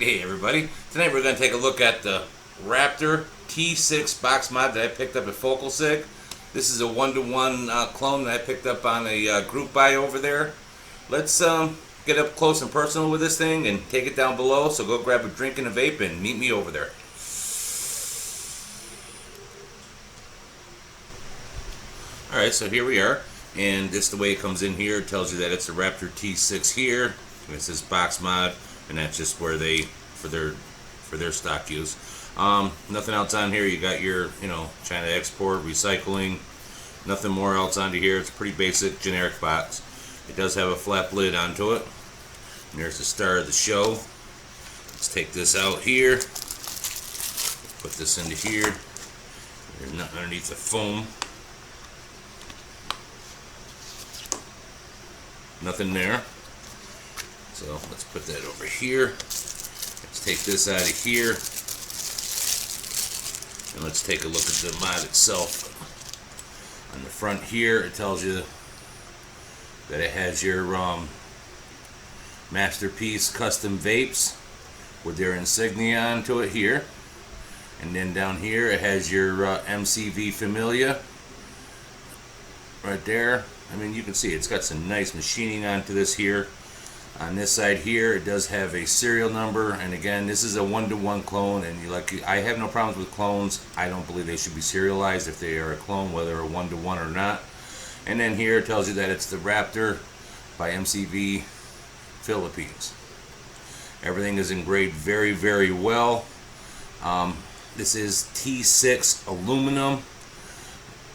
Hey everybody, tonight we're going to take a look at the Raptor T6 Box Mod that I picked up at Focal Sig. This is a one-to-one clone that I picked up on a group buy over there. Let's get up close and personal with this thing and take it down below, so go grab a drink and a vape and meet me over there. Alright, so here we are, and this is the way it comes in here. It tells you that it's a Raptor T6 here. It says Box Mod, and that's just where they for their stock use. Nothing else on here. You got your China export, recycling, nothing more else onto here. It's a pretty basic generic box. It does have a flap lid onto it, and there's the star of the show. Let's take this out here, put this into here. There's nothing underneath the foam, nothing there. So let's put that over here. Let's take this out of here, and let's take a look at the mod itself. On the front here, it tells you that it has your Masterpiece custom vapes with their insignia onto it here, and then down here it has your MCV Familia right there. I mean, you can see it's got some nice machining onto this here. On this side here, it does have a serial number, and again, this is a one-to-one clone, and I have no problems with clones. I don't believe they should be serialized if they are a clone, whether a one-to-one or not. And then here it tells you that it's the Raptor by MCV Philippines. Everything is engraved very, very well. This is T6 aluminum.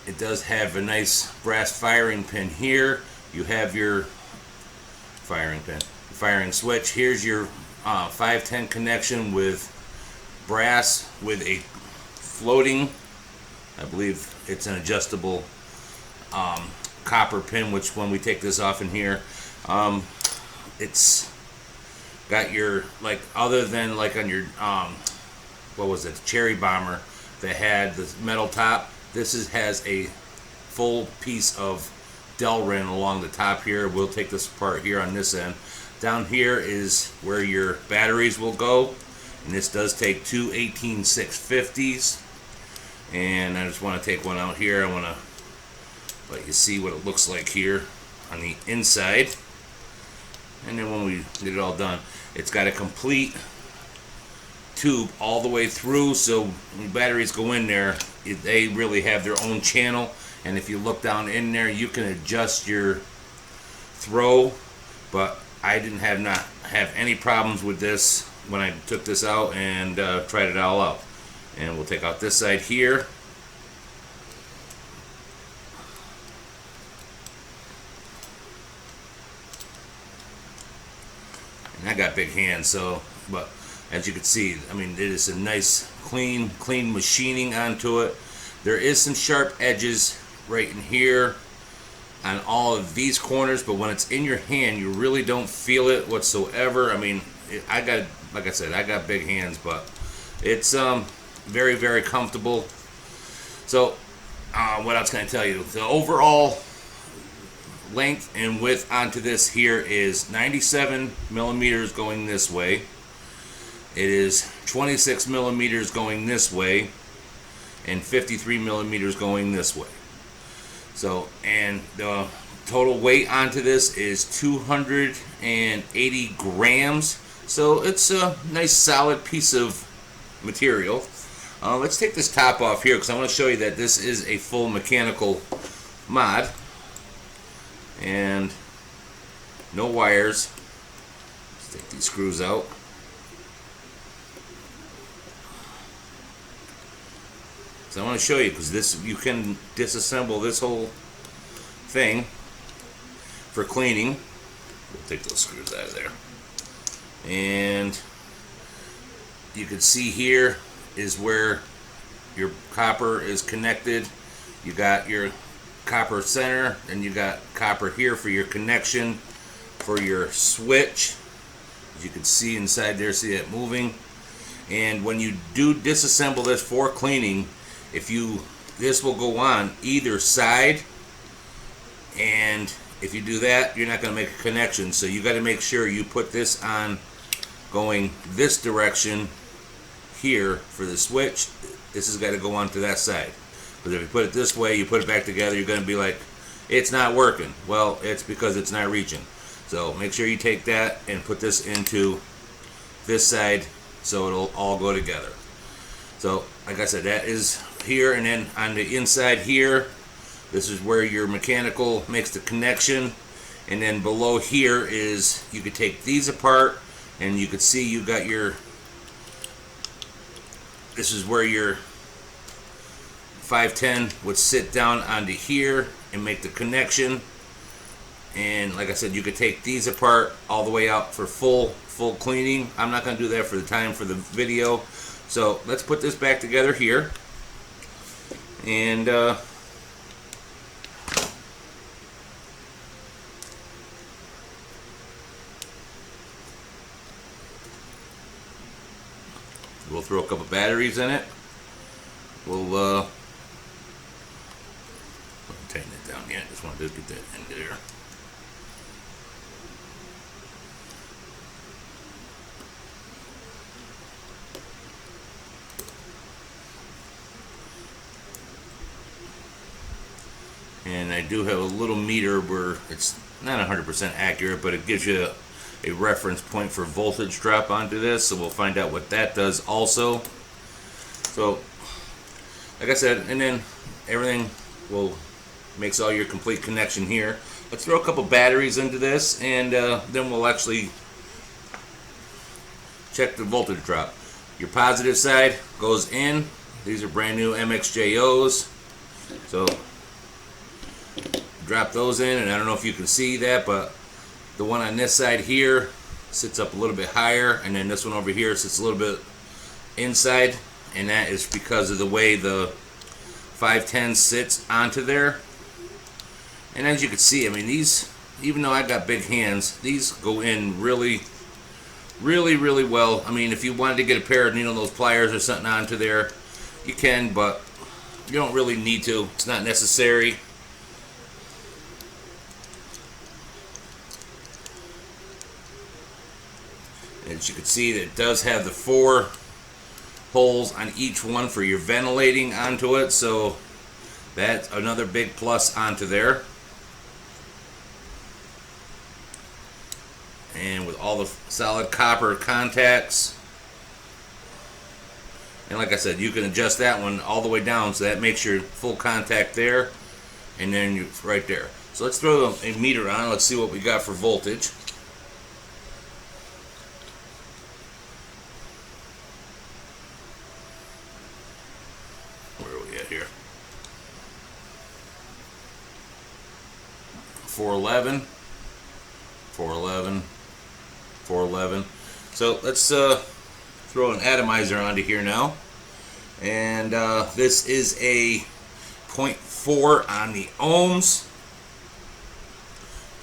It does have a nice brass firing pin here. You have your firing switch. Here's your 510 connection with brass with a floating, I believe it's an adjustable copper pin, which when we take this off in here, it's got your, like, other than like on your what was it, Cherry Bomber that had the metal top, this has a full piece of Delrin along the top here. We'll take this apart here on this end. Down here is where your batteries will go, and this does take two 18650s, and I just want to take one out here. I want to let you see what it looks like here on the inside, and then when we get it all done, it's got a complete tube all the way through, so when batteries go in there, they really have their own channel. And if you look down in there, you can adjust your throw, but I didn't have any problems with this when I took this out and tried it all out. And we'll take out this side here. And I got big hands, so, but as you can see, I mean, it is a nice clean machining onto it. There is some sharp edges right in here on all of these corners, but when it's in your hand, you really don't feel it whatsoever. I mean, I got, like I said, I got big hands, but it's very, very comfortable. So what else can I tell you? The overall length and width onto this here is 97 millimeters going this way. It is 26 millimeters going this way, and 53 millimeters going this way. So, and the total weight onto this is 280 grams. So it's a nice solid piece of material. Let's take this top off here, because I want to show you that this is a full mechanical mod and no wires. Let's take these screws out. So I want to show you, because this, you can disassemble this whole thing for cleaning. We'll take those screws out of there. And you can see here is where your copper is connected. You got your copper center, and you got copper here for your connection for your switch. As you can see inside there, see it moving. And when you do disassemble this for cleaning, this will go on either side, and if you do that, you're not going to make a connection. So you got to make sure you put this on going this direction here for the switch, this has got to go onto that side. Because if you put it this way, you put it back together, you're going to be like, it's not working. Well, it's because it's not reaching. So make sure you take that and put this into this side so it'll all go together. So like I said, that is here, and then on the inside here, this is where your mechanical makes the connection. And then below here is, you could take these apart and you could see you got your, this is where your 510 would sit down onto here and make the connection. And like I said, you could take these apart all the way out for full cleaning. I'm not going to do that for the time for the video. So let's put this back together here. And we'll throw a couple batteries in it. We'll tighten it down yet. Just want to get that in there. And I do have a little meter where it's not 100% accurate, but it gives you a reference point for voltage drop onto this, so we'll find out what that does also. So like I said, and then everything will makes all your complete connection here. Let's throw a couple batteries into this, and then we'll actually check the voltage drop. Your positive side goes in. These are brand new MXJOs, so drop those in, and I don't know if you can see that, but the one on this side here sits up a little bit higher, and then this one over here sits a little bit inside, and that is because of the way the 510 sits onto there. And as you can see, I mean, these, even though I got big hands, these go in really well. I mean, if you wanted to get a pair of needle nose pliers or something onto there, you can, but you don't really need to. It's not necessary. As you can see, it does have the 4 holes on each one for your ventilating onto it, so that's another big plus onto there. And with all the solid copper contacts, and like I said, you can adjust that one all the way down, so that makes your full contact there, and then you right there. So let's throw a meter on. Let's see what we got for voltage. Where are we at here? 411, 411, 411. So let's throw an atomizer onto here now, and this is a 0.4 on the ohms,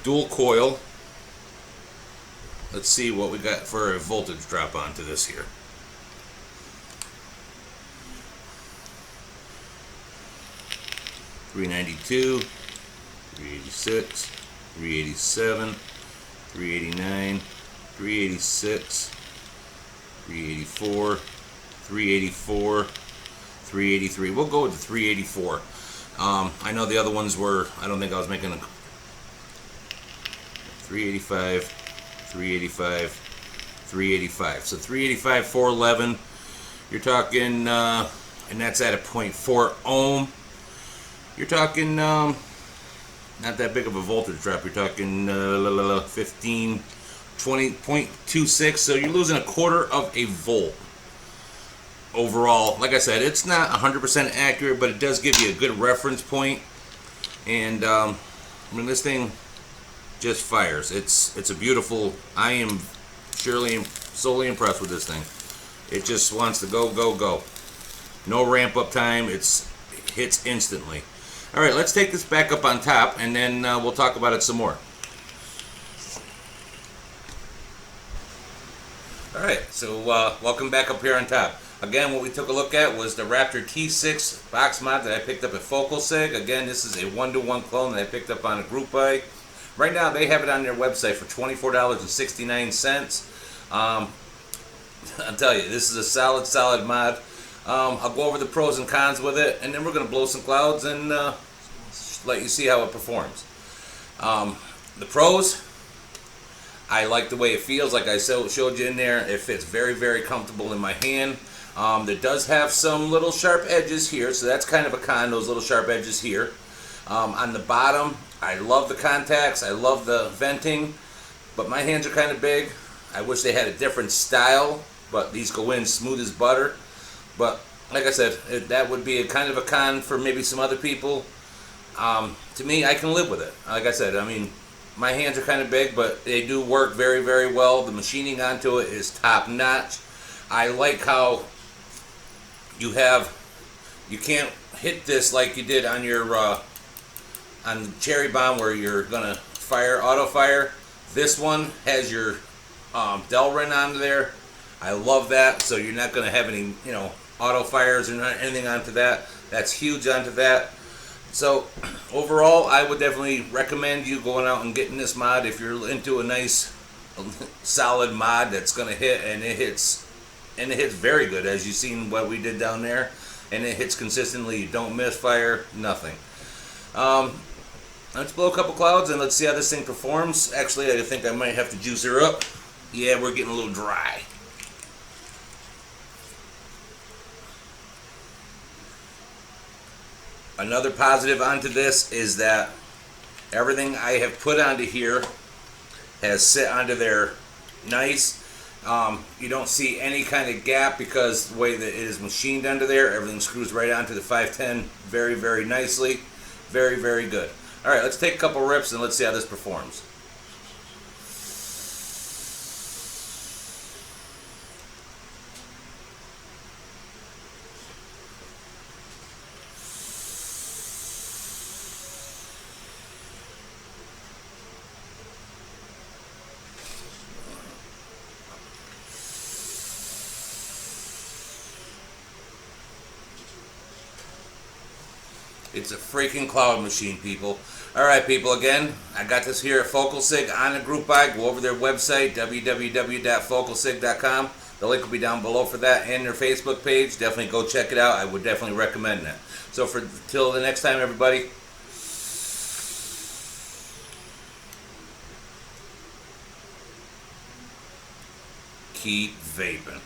dual coil. Let's see what we got for a voltage drop onto this here. $392, $386, $387, $389, $386, $384, $384, $383. We'll go with the $384. I know the other ones were, I don't think I was making a $385, $385, $385. So $385, $411. You're talking, and that's at a 0.4 ohm. You're talking not that big of a voltage drop. You're talking 15, 20.26. So you're losing 1/4 of a volt overall. Like I said, it's not 100% accurate, but it does give you a good reference point. And I mean, this thing just fires. It's a beautiful. I am solely impressed with this thing. It just wants to go, go, go. No ramp up time. It hits instantly. All right, let's take this back up on top, and then we'll talk about it some more. All right, so welcome back up here on top. Again, what we took a look at was the Raptor T6 Box Mod that I picked up at Focal Sig. Again, this is a 1-to-1 clone that I picked up on a group buy. Right now, they have it on their website for $24.69. I'll tell you, this is a solid mod. I'll go over the pros and cons with it, and then we're going to blow some clouds and let you see how it performs. The pros, I like the way it feels. Like I showed you in there, it fits very comfortable in my hand. It does have some little sharp edges here, so that's kind of a con, those little sharp edges here. On the bottom, I love the contacts, I love the venting, but my hands are kind of big. I wish they had a different style, but these go in smooth as butter. But like I said, that would be a kind of a con for maybe some other people. To me, I can live with it. Like I said, I mean, my hands are kind of big, but they do work very well. The machining onto it is top notch. I like how you can't hit this like you did on your on the cherry bomb where you're gonna fire auto fire. This one has your Delrin onto there. I love that, so you're not gonna have any auto fires or anything onto that. That's huge onto that. So overall, I would definitely recommend you going out and getting this mod if you're into a nice solid mod that's gonna hit, and it hits very good, as you've seen what we did down there, and it hits consistently. You don't misfire, nothing. Let's blow a couple clouds and let's see how this thing performs. Actually, I think I might have to juice her up. Yeah, we're getting a little dry. Another positive onto this is that everything I have put onto here has sit onto there nice. You don't see any kind of gap because the way that it is machined under there, everything screws right onto the 510 very nicely. Very good. Alright, let's take a couple rips and let's see how this performs. It's a freaking cloud machine, people. Alright, people, again, I got this here at FocalSig on a group buy. Go over their website, www.focalsig.com. The link will be down below for that, and their Facebook page. Definitely go check it out. I would definitely recommend that. So till the next time, everybody, keep vaping.